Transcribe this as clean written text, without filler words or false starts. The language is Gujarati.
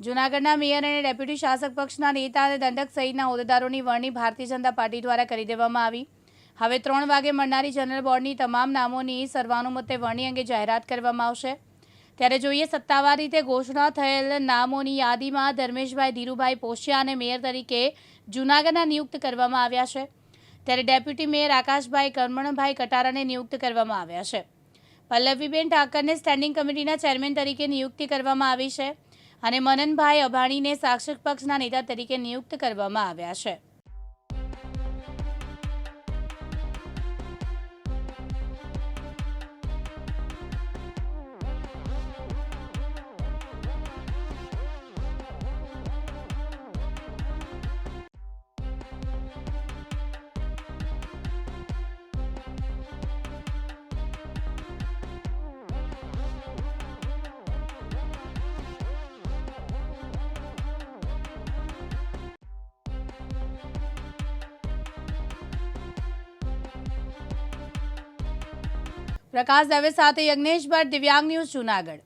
જૂનાગઢના મેયર અને ડેપ્યુટી શાસક પક્ષના નેતા અને દંડક સહિતના હોદ્દેદારોની વરણી ભારતીય જનતા પાર્ટી દ્વારા કરી દેવામાં આવી. હવે 3 વાગે મળનારી જનરલ બોર્ડની તમામ નામોની સર્વાનુમતે વરણી અંગે જાહેરાત કરવામાં આવશે. ત્યારે જોઈએ સત્તાવાર રીતે ઘોષણા થયેલ નામોની યાદીમાં ધર્મેશભાઈ ધીરુભાઈ પોશિયાને મેયર તરીકે જૂનાગઢના નિયુક્ત કરવામાં આવ્યા છે. ત્યારે ડેપ્યુટી મેયર આકાશભાઈ કરમણભાઈ કટારાને નિયુક્ત કરવામાં આવ્યા છે. પલ્લવીબેન ઠાકરને સ્ટેન્ડિંગ કમિટીના ચેરમેન તરીકે નિયુક્તિ કરવામાં આવી છે અને મનનભાઈ અભાણીને શાસક પક્ષના નેતા તરીકે નિયુક્ત કરવામાં આવ્યા છે. પ્રકાશ દવે સાથે યજ્ઞેશ ભટ્ટ, દિવ્યાંગ ન્યૂઝ, જૂનાગઢ.